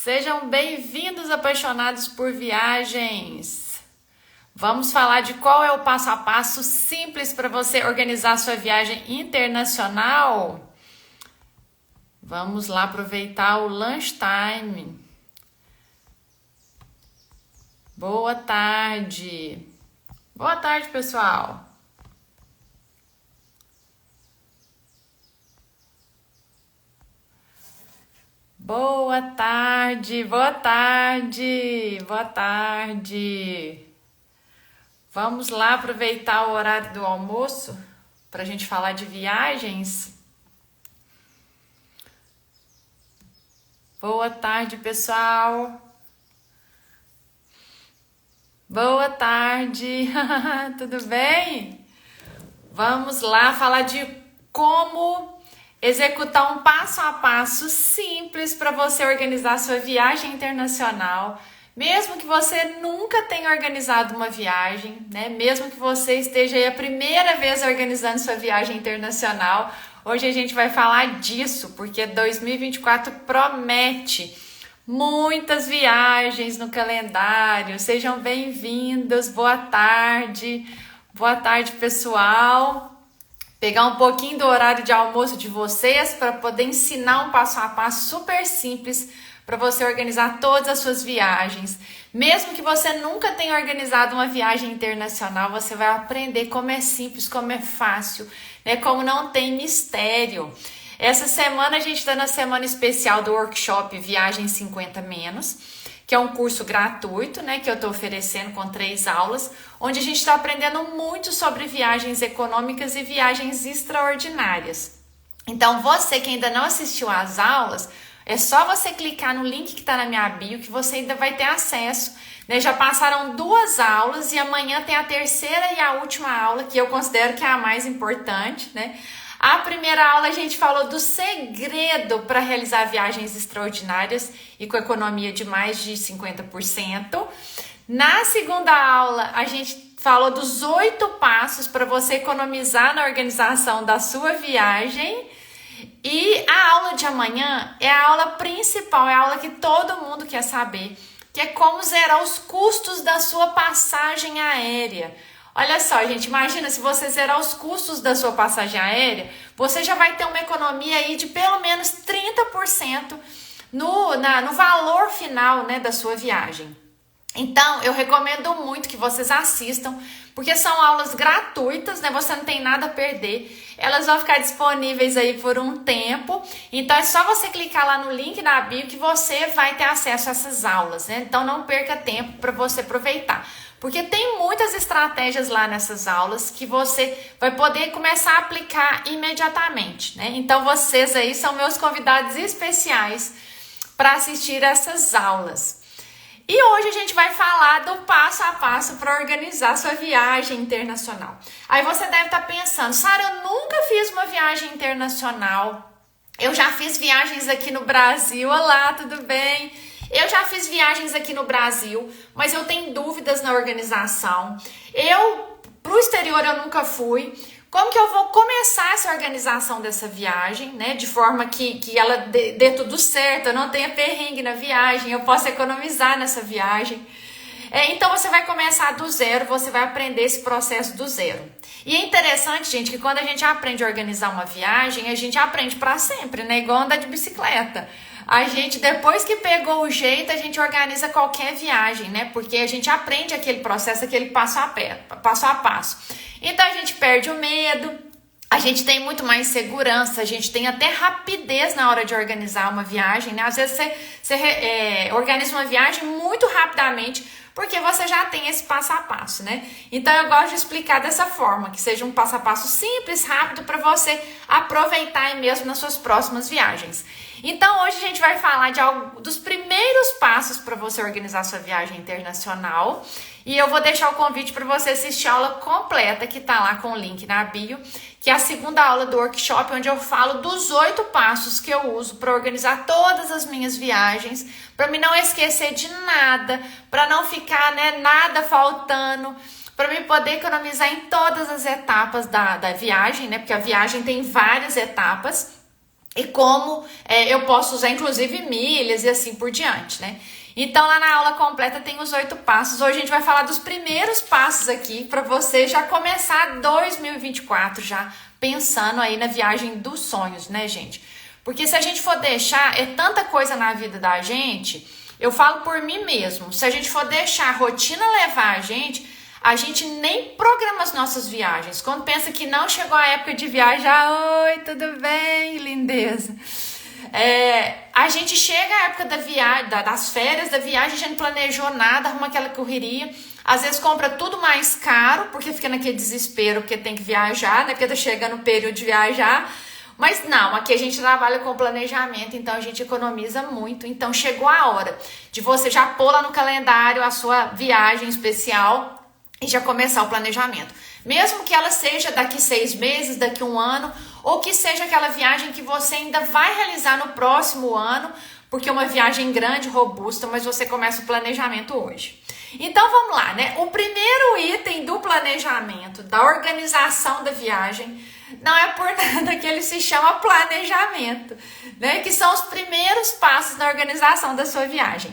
Sejam bem-vindos, apaixonados por viagens. Vamos falar de qual é o passo a passo simples para você organizar sua viagem internacional. Vamos lá aproveitar o lunch time. Boa tarde. Boa tarde, pessoal. Boa tarde, boa tarde, boa tarde. Vamos lá aproveitar o horário do almoço para a gente falar de viagens. Boa tarde, pessoal. Boa tarde, tudo bem? Vamos lá falar de como executar um passo a passo simples para você organizar sua viagem internacional, mesmo que você nunca tenha organizado uma viagem, né? Mesmo que você esteja aí a primeira vez organizando sua viagem internacional. Hoje a gente vai falar disso, porque 2024 promete muitas viagens no calendário. Sejam bem-vindos, boa tarde, pessoal. Pegar um pouquinho do horário de almoço de vocês para poder ensinar um passo a passo super simples para você organizar todas as suas viagens. Mesmo que você nunca tenha organizado uma viagem internacional, você vai aprender como é simples, como é fácil, né? Como não tem mistério. Essa semana a gente está na semana especial do workshop Viagem 50 Menos, que é um curso gratuito, né, que eu estou oferecendo com 3 aulas, onde a gente está aprendendo muito sobre viagens econômicas e viagens extraordinárias. Então, você que ainda não assistiu às aulas, é só você clicar no link que está na minha bio que você ainda vai ter acesso, né? Já passaram 2 aulas e amanhã tem a terceira e a última aula, que eu considero que é a mais importante, né? A primeira aula a gente falou do segredo para realizar viagens extraordinárias e com economia de mais de 50%. Na segunda aula a gente falou dos 8 passos para você economizar na organização da sua viagem. E a aula de amanhã é a aula principal, é a aula que todo mundo quer saber, que é como zerar os custos da sua passagem aérea. Olha só, gente, imagina se você zerar os custos da sua passagem aérea, você já vai ter uma economia aí de pelo menos 30% no valor final, né, da sua viagem. Então, eu recomendo muito que vocês assistam, porque são aulas gratuitas, né? Você não tem nada a perder. Elas vão ficar disponíveis aí por um tempo. Então, é só você clicar lá no link na bio que você vai ter acesso a essas aulas, né? Então, não perca tempo para você aproveitar. Porque tem muitas estratégias lá nessas aulas que você vai poder começar a aplicar imediatamente, né? Então, vocês aí são meus convidados especiais para assistir essas aulas. E hoje a gente vai falar do passo a passo para organizar sua viagem internacional. Aí você deve estar pensando, Sara, eu nunca fiz uma viagem internacional. Eu já fiz viagens aqui no Brasil. Olá, tudo bem? Eu já fiz viagens aqui no Brasil, mas eu tenho dúvidas na organização. Pro exterior eu nunca fui. Como que eu vou começar essa organização dessa viagem, né? De forma que ela dê tudo certo, eu não tenha perrengue na viagem, eu possa economizar nessa viagem. Então você vai começar do zero, você vai aprender esse processo do zero. E é interessante, gente, que quando a gente aprende a organizar uma viagem, a gente aprende para sempre, né? Igual andar de bicicleta. A gente, depois que pegou o jeito, a gente organiza qualquer viagem, né? Porque a gente aprende aquele processo, aquele passo a passo. Então a gente perde o medo, a gente tem muito mais segurança, a gente tem até rapidez na hora de organizar uma viagem, né? Às vezes você organiza uma viagem muito rapidamente, porque você já tem esse passo a passo, né? Então eu gosto de explicar dessa forma, que seja um passo a passo simples, rápido, para você aproveitar aí mesmo nas suas próximas viagens. Então hoje a gente vai falar de dos primeiros passos para você organizar sua viagem internacional. E eu vou deixar o convite para você assistir a aula completa, que tá lá com o link na bio, que é a segunda aula do workshop, onde eu falo dos 8 passos que eu uso para organizar todas as minhas viagens, para me não esquecer de nada, para não ficar, né, nada faltando, para mim poder economizar em todas as etapas da viagem, né? Porque a viagem tem várias etapas. e como eu posso usar, inclusive, milhas e assim por diante, né? Então, lá na aula completa tem os 8 passos. Hoje a gente vai falar dos primeiros passos aqui para você já começar 2024 já pensando aí na viagem dos sonhos, né, gente? Porque se a gente for deixar, é tanta coisa na vida da gente, eu falo por mim mesmo, se a gente for deixar a rotina levar a gente nem programa as nossas viagens. Quando pensa que não chegou a época de viajar, oi, tudo bem, lindeza? A gente chega à época da viagem, das férias, da viagem, a gente não planejou nada, arruma aquela correria. Às vezes compra tudo mais caro, porque fica naquele desespero, porque tem que viajar, né? Porque tá chegando o período de viajar. Mas não, aqui a gente trabalha com planejamento, então a gente economiza muito. Então chegou a hora de você já pôr lá no calendário a sua viagem especial e já começar o planejamento. Mesmo que ela seja daqui 6 meses, daqui 1 ano, ou que seja aquela viagem que você ainda vai realizar no próximo ano, porque é uma viagem grande, robusta, mas você começa o planejamento hoje. Então vamos lá, né? O primeiro item do planejamento, da organização da viagem, não é por nada que ele se chama planejamento, né? Que são os primeiros passos da organização da sua viagem.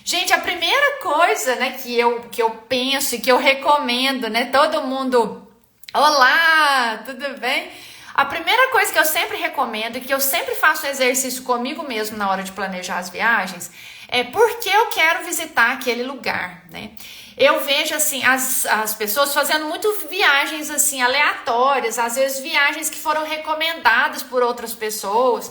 Gente, a primeira coisa, né, que eu penso e que eu recomendo, né, todo mundo, olá, tudo bem? A primeira coisa que eu sempre recomendo e que eu sempre faço exercício comigo mesmo na hora de planejar as viagens é porque eu quero visitar aquele lugar, né? Eu vejo, assim, as pessoas fazendo muito viagens, assim, aleatórias, às vezes viagens que foram recomendadas por outras pessoas,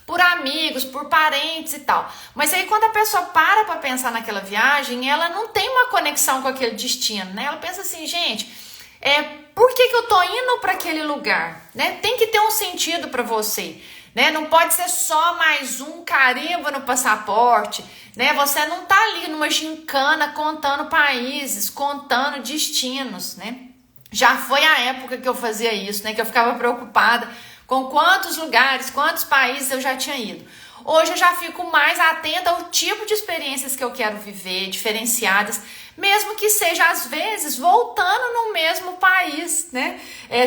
por amigos, por parentes e tal. Mas aí quando a pessoa para pensar naquela viagem, ela não tem uma conexão com aquele destino, né? Ela pensa assim, gente, por que eu tô indo para aquele lugar, né? Tem que ter um sentido para você, né? Não pode ser só mais um carimbo no passaporte, né? Você não tá ali numa gincana contando países, contando destinos, né? Já foi a época que eu fazia isso, né? Que eu ficava preocupada com quantos lugares, quantos países eu já tinha ido. Hoje eu já fico mais atenta ao tipo de experiências que eu quero viver, diferenciadas, mesmo que seja, às vezes, voltando no mesmo país, né?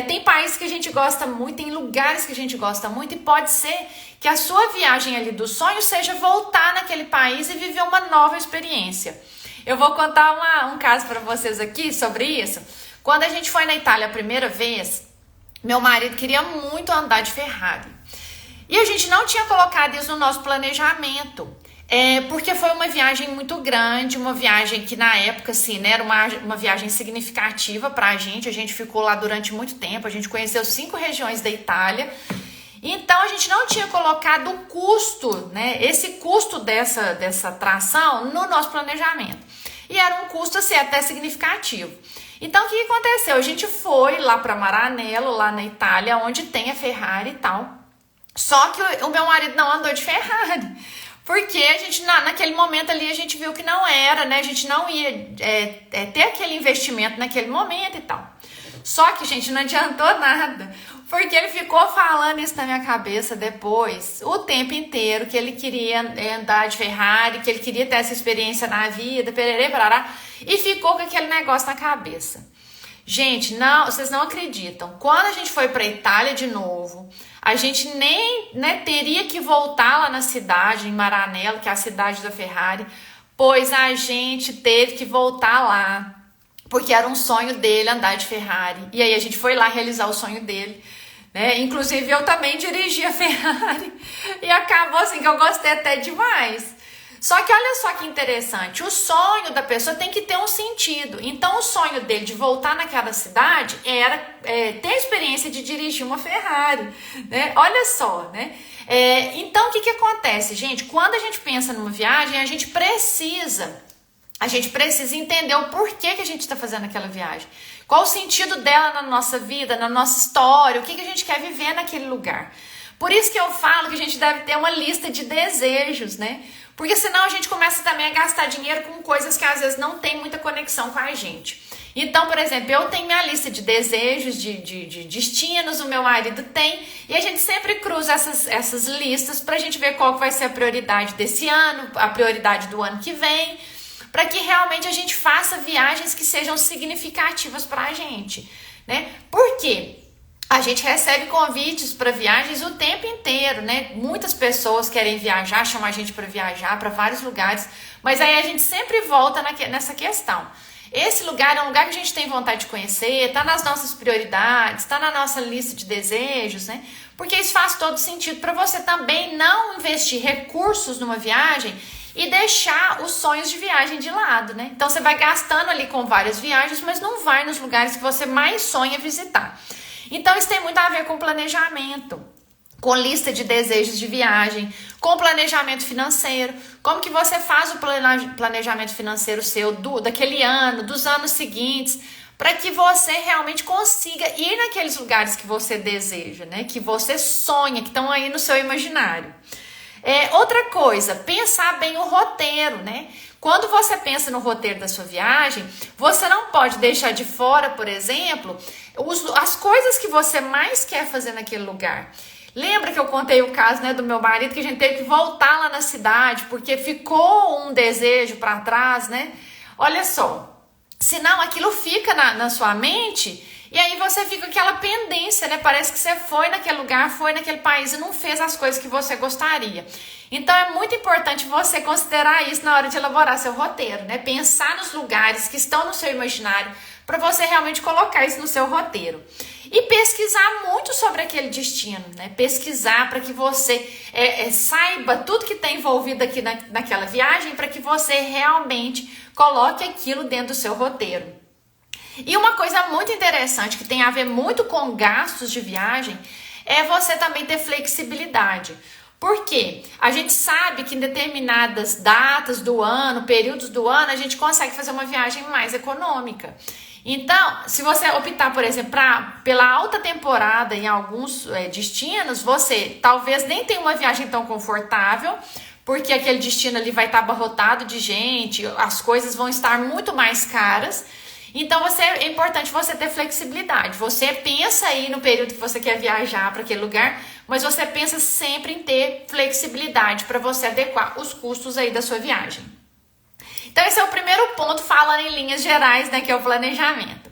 Tem países que a gente gosta muito, tem lugares que a gente gosta muito, e pode ser que a sua viagem ali do sonho seja voltar naquele país e viver uma nova experiência. Eu vou contar um caso para vocês aqui sobre isso. Quando a gente foi na Itália a primeira vez, meu marido queria muito andar de Ferrari. E a gente não tinha colocado isso no nosso planejamento. Porque foi uma viagem muito grande, uma viagem que na época, assim, né, era uma viagem significativa pra gente. A gente ficou lá durante muito tempo, a gente conheceu 5 regiões da Itália. Então a gente não tinha colocado o custo, né, esse custo dessa atração no nosso planejamento. E era um custo, assim, até significativo. Então, o que aconteceu? A gente foi lá para Maranello, lá na Itália, onde tem a Ferrari e tal. Só que o meu marido não andou de Ferrari. Porque a gente, naquele momento ali, a gente viu que não era, né? A gente não ia ter aquele investimento naquele momento e tal. Só que, gente, não adiantou nada. Porque ele ficou falando isso na minha cabeça depois, o tempo inteiro, que ele queria andar de Ferrari, que ele queria ter essa experiência na vida, pererê, parará, e ficou com aquele negócio na cabeça. Gente, não, vocês não acreditam. Quando a gente foi para Itália de novo, a gente nem, né, teria que voltar lá na cidade, em Maranello, que é a cidade da Ferrari, pois a gente teve que voltar lá, porque era um sonho dele andar de Ferrari. E aí a gente foi lá realizar o sonho dele, né? Inclusive eu também dirigi a Ferrari e acabou assim que eu gostei até demais. Só que olha só que interessante, o sonho da pessoa tem que ter um sentido. Então o sonho dele de voltar naquela cidade era ter a experiência de dirigir uma Ferrari, né? Olha só, né? Então o que acontece, gente? Quando a gente pensa numa viagem, a gente precisa entender o porquê que a gente está fazendo aquela viagem. Qual o sentido dela na nossa vida, na nossa história, o que a gente quer viver naquele lugar. Por isso que eu falo que a gente deve ter uma lista de desejos, né? Porque senão a gente começa também a gastar dinheiro com coisas que às vezes não tem muita conexão com a gente. Então, por exemplo, eu tenho minha lista de desejos, de destinos, o meu marido tem, e a gente sempre cruza essas listas para a gente ver qual vai ser a prioridade desse ano, a prioridade do ano que vem, para que realmente a gente faça viagens que sejam significativas para a gente, né? Por quê? A gente recebe convites para viagens o tempo inteiro, né? Muitas pessoas querem viajar, chamam a gente para viajar para vários lugares, mas aí a gente sempre volta nessa questão. Esse lugar é um lugar que a gente tem vontade de conhecer, está nas nossas prioridades, está na nossa lista de desejos, né? Porque isso faz todo sentido para você também não investir recursos numa viagem e deixar os sonhos de viagem de lado, né? Então você vai gastando ali com várias viagens, mas não vai nos lugares que você mais sonha visitar. Então isso tem muito a ver com planejamento, com lista de desejos de viagem, com planejamento financeiro. Como que você faz o planejamento financeiro seu daquele ano, dos anos seguintes, para que você realmente consiga ir naqueles lugares que você deseja, né? Que você sonha, que estão aí no seu imaginário. Outra coisa, pensar bem o roteiro, né? Quando você pensa no roteiro da sua viagem, você não pode deixar de fora, por exemplo, as coisas que você mais quer fazer naquele lugar. Lembra que eu contei o caso, né, do meu marido, que a gente teve que voltar lá na cidade porque ficou um desejo para trás, né? Olha só, senão aquilo fica na sua mente e aí você fica com aquela pendência, né? Parece que você foi naquele lugar, foi naquele país e não fez as coisas que você gostaria. Então é muito importante você considerar isso na hora de elaborar seu roteiro, né? Pensar nos lugares que estão no seu imaginário para você realmente colocar isso no seu roteiro. E pesquisar muito sobre aquele destino, né? Pesquisar para que você saiba tudo que está envolvido aqui naquela viagem, para que você realmente coloque aquilo dentro do seu roteiro. E uma coisa muito interessante que tem a ver muito com gastos de viagem é você também ter flexibilidade. Por quê? A gente sabe que em determinadas datas do ano, períodos do ano, a gente consegue fazer uma viagem mais econômica. Então, se você optar, por exemplo, pela alta temporada em alguns destinos, você talvez nem tenha uma viagem tão confortável, porque aquele destino ali vai estar abarrotado de gente, as coisas vão estar muito mais caras. Então, é importante você ter flexibilidade. Você pensa aí no período que você quer viajar para aquele lugar, mas você pensa sempre em ter flexibilidade para você adequar os custos aí da sua viagem. Então, esse é o primeiro ponto, falando em linhas gerais, né, que é o planejamento.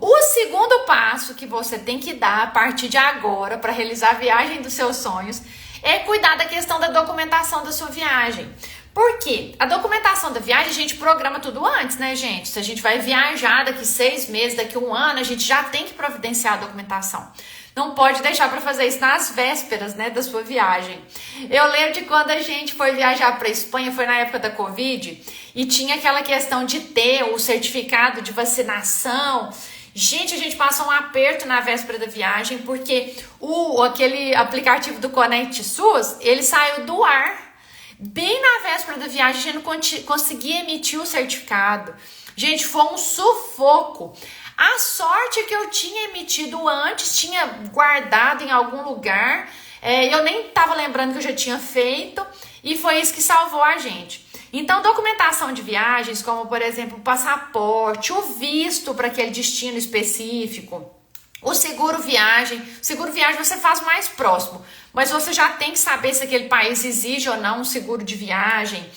O segundo passo que você tem que dar a partir de agora para realizar a viagem dos seus sonhos é cuidar da questão da documentação da sua viagem. Por quê? A documentação da viagem a gente programa tudo antes, né, gente? Se a gente vai viajar daqui 6 meses, daqui 1 ano, a gente já tem que providenciar a documentação. Não pode deixar para fazer isso nas vésperas, né, da sua viagem. Eu lembro de quando a gente foi viajar para a Espanha, foi na época da Covid, e tinha aquela questão de ter o certificado de vacinação. Gente, a gente passou um aperto na véspera da viagem, porque aquele aplicativo do Conect SUS, ele saiu do ar. Bem na véspera da viagem, a gente não conseguia emitir o certificado. Gente, foi um sufoco. A sorte é que eu tinha emitido antes, tinha guardado em algum lugar. Eu nem estava lembrando que eu já tinha feito. E foi isso que salvou a gente. Então, documentação de viagens, como por exemplo, o passaporte, o visto para aquele destino específico, o seguro viagem. O seguro viagem você faz mais próximo, mas você já tem que saber se aquele país exige ou não um seguro de viagem.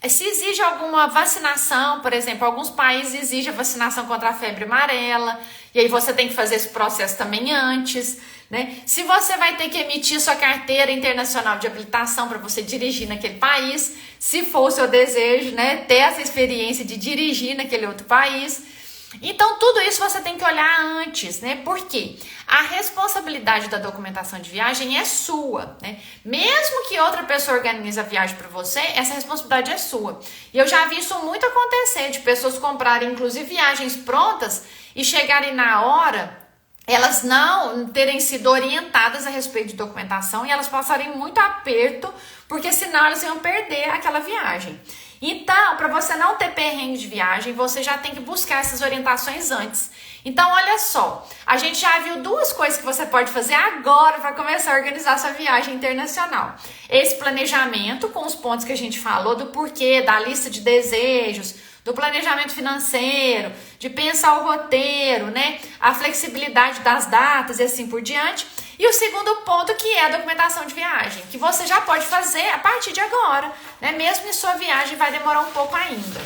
Se exige alguma vacinação, por exemplo, alguns países exigem a vacinação contra a febre amarela, e aí você tem que fazer esse processo também antes, né? Se você vai ter que emitir sua carteira internacional de habilitação para você dirigir naquele país, se for o seu desejo, né, ter essa experiência de dirigir naquele outro país. Então, tudo isso você tem que olhar antes, né? Porque a responsabilidade da documentação de viagem é sua, né? Mesmo que outra pessoa organize a viagem para você, essa responsabilidade é sua. E eu já vi isso muito acontecer, de pessoas comprarem, inclusive, viagens prontas e chegarem na hora, elas não terem sido orientadas a respeito de documentação e elas passarem muito aperto, porque senão elas iam perder aquela viagem. Então, para você não ter perrengue de viagem, você já tem que buscar essas orientações antes. Então, olha só, a gente já viu 2 coisas que você pode fazer agora para começar a organizar sua viagem internacional. Esse planejamento com os pontos que a gente falou, do porquê, da lista de desejos, do planejamento financeiro, de pensar o roteiro, né? A flexibilidade das datas e assim por diante. E o segundo ponto, que é a documentação de viagem, que você já pode fazer a partir de agora, né? Mesmo que sua viagem vai demorar um pouco ainda.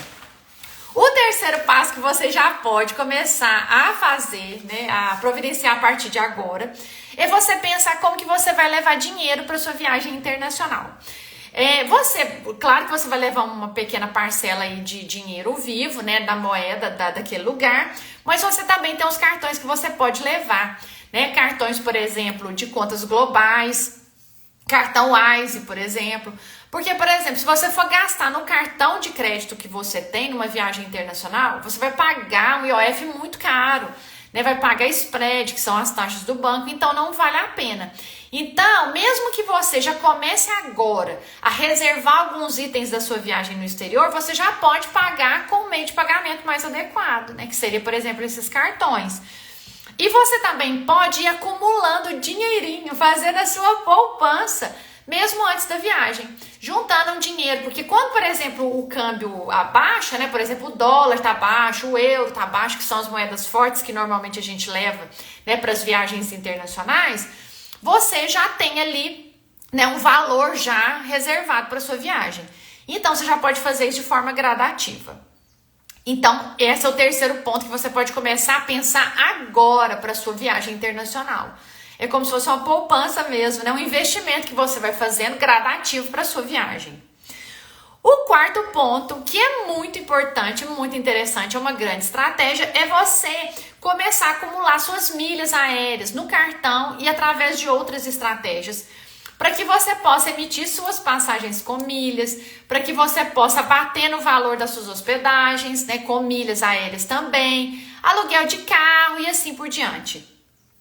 O terceiro passo que você já pode começar a fazer, né, a providenciar a partir de agora, é você pensar como que você vai levar dinheiro para sua viagem internacional. Claro que você vai levar uma pequena parcela aí de dinheiro vivo, né, da moeda daquele lugar, mas você também tem os cartões que você pode levar, né, cartões, por exemplo, de contas globais, cartão Wise, por exemplo. Porque, por exemplo, se você for gastar no cartão de crédito que você tem numa viagem internacional, você vai pagar um IOF muito caro, né? Vai pagar spread, que são as taxas do banco, então não vale a pena. Então, mesmo que você já comece agora a reservar alguns itens da sua viagem no exterior, você já pode pagar com um meio de pagamento mais adequado, né? Que seria, por exemplo, esses cartões. E você também pode ir acumulando dinheirinho, fazendo a sua poupança, mesmo antes da viagem, juntando um dinheiro, porque quando, por exemplo, o câmbio abaixa, né, por exemplo, o dólar tá baixo, o euro tá baixo, que são as moedas fortes que normalmente a gente leva, né, para as viagens internacionais, você já tem ali, né, um valor já reservado para sua viagem. Então, você já pode fazer isso de forma gradativa. Então, esse é o terceiro ponto que você pode começar a pensar agora para sua viagem internacional. É como se fosse uma poupança mesmo, né? Um investimento que você vai fazendo gradativo para a sua viagem. O quarto ponto, que é muito importante, muito interessante, é uma grande estratégia, é você começar a acumular suas milhas aéreas no cartão e através de outras estratégias, para que você possa emitir suas passagens com milhas, para que você possa bater no valor das suas hospedagens, né, com milhas aéreas também, aluguel de carro e assim por diante.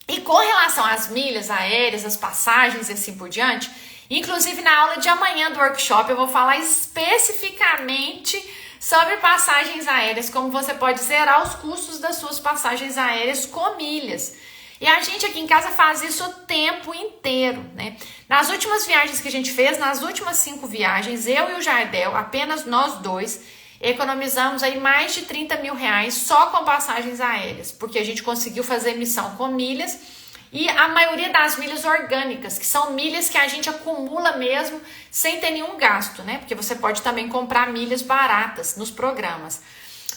E com relação às milhas aéreas, as passagens e assim por diante, inclusive na aula de amanhã do workshop eu vou falar especificamente sobre passagens aéreas, como você pode zerar os custos das suas passagens aéreas com milhas. E a gente aqui em casa faz isso o tempo inteiro, né? Nas últimas viagens que a gente fez, nas últimas 5 viagens, eu e o Jardel, apenas nós dois, economizamos aí mais de 30 mil reais só com passagens aéreas, porque a gente conseguiu fazer emissão com milhas e a maioria das milhas orgânicas, que são milhas que a gente acumula mesmo sem ter nenhum gasto, né? Porque você pode também comprar milhas baratas nos programas.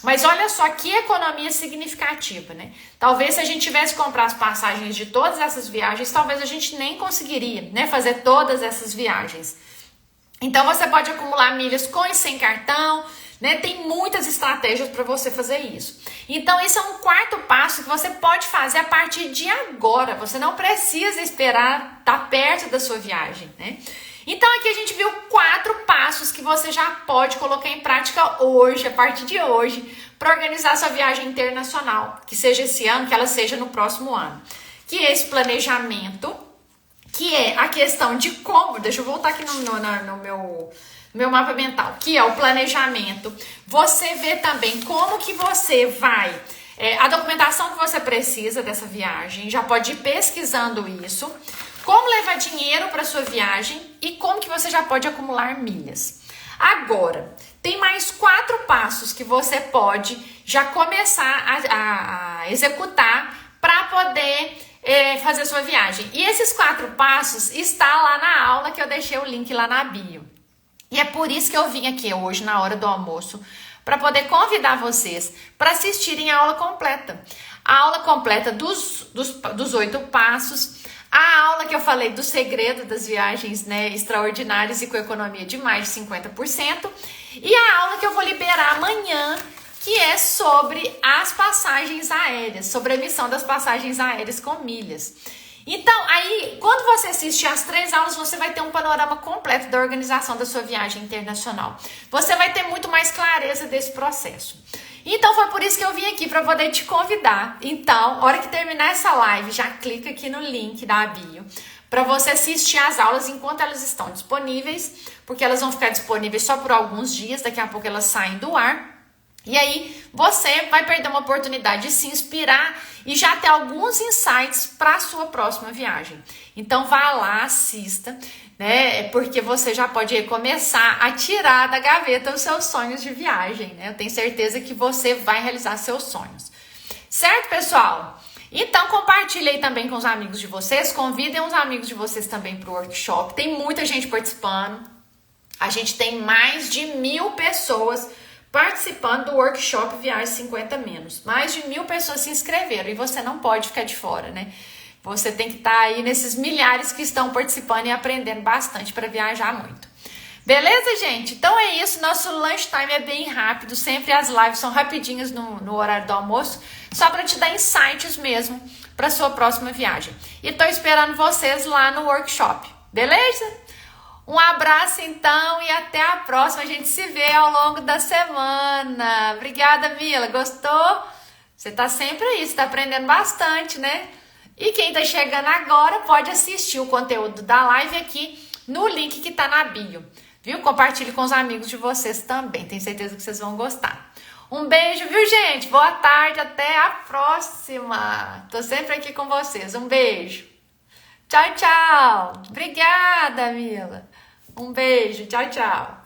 Mas olha só que economia significativa, né? Talvez se a gente tivesse que comprar as passagens de todas essas viagens, talvez a gente nem conseguiria, né, fazer todas essas viagens. Então você pode acumular milhas com e sem cartão, né? Tem muitas estratégias para você fazer isso. Então esse é um quarto passo que você pode fazer a partir de agora. Você não precisa esperar estar perto da sua viagem, né? Então aqui a gente viu 4 passos que você já pode colocar em prática hoje, a partir de hoje, para organizar sua viagem internacional, que seja esse ano, que ela seja no próximo ano. Que é esse planejamento, que é a questão de como, deixa eu voltar aqui no meu mapa mental, que é o planejamento. Você vê também como que você vai, a documentação que você precisa dessa viagem, já pode ir pesquisando isso. Como levar dinheiro para sua viagem e como que você já pode acumular milhas. Agora, tem mais 4 passos que você pode já começar a executar para poder fazer sua viagem. E esses 4 passos está lá na aula que eu deixei o link lá na bio. E é por isso que eu vim aqui hoje na hora do almoço para poder convidar vocês para assistirem a aula completa. A aula completa dos 8 passos. A aula que eu falei do segredo das viagens, né, extraordinárias e com economia de mais de 50%. E a aula que eu vou liberar amanhã, que é sobre as passagens aéreas, sobre a emissão das passagens aéreas com milhas. Então, aí, quando você assistir as 3 aulas, você vai ter um panorama completo da organização da sua viagem internacional. Você vai ter muito mais clareza desse processo. Então, foi por isso que eu vim aqui, para poder te convidar. Então, na hora que terminar essa live, já clica aqui no link da bio, para você assistir as aulas enquanto elas estão disponíveis, porque elas vão ficar disponíveis só por alguns dias, daqui a pouco elas saem do ar. E aí, você vai perder uma oportunidade de se inspirar e já ter alguns insights para a sua próxima viagem. Então, vá lá, assista, né? Porque você já pode começar a tirar da gaveta os seus sonhos de viagem, né? Eu tenho certeza que você vai realizar seus sonhos. Certo, pessoal? Então, compartilhe aí também com os amigos de vocês, convidem os amigos de vocês também para o workshop. Tem muita gente participando. A gente tem mais de 1000 pessoas participando do workshop Viagem 50 Menos. Mais de 1.000 pessoas se inscreveram e você não pode ficar de fora, né? Você tem que estar aí nesses milhares que estão participando e aprendendo bastante para viajar muito. Beleza, gente? Então é isso, nosso lunchtime é bem rápido, sempre as lives são rapidinhas no horário do almoço, só para te dar insights mesmo para sua próxima viagem. E tô esperando vocês lá no workshop, beleza? Um abraço então e até a próxima, a gente se vê ao longo da semana. Obrigada, Mila, gostou? Você tá sempre aí, você tá aprendendo bastante, né? E quem tá chegando agora pode assistir o conteúdo da live aqui no link que tá na bio. Viu? Compartilhe com os amigos de vocês também. Tenho certeza que vocês vão gostar. Um beijo, viu, gente? Boa tarde, até a próxima. Tô sempre aqui com vocês. Um beijo. Tchau, tchau. Obrigada, Mila. Um beijo. Tchau, tchau.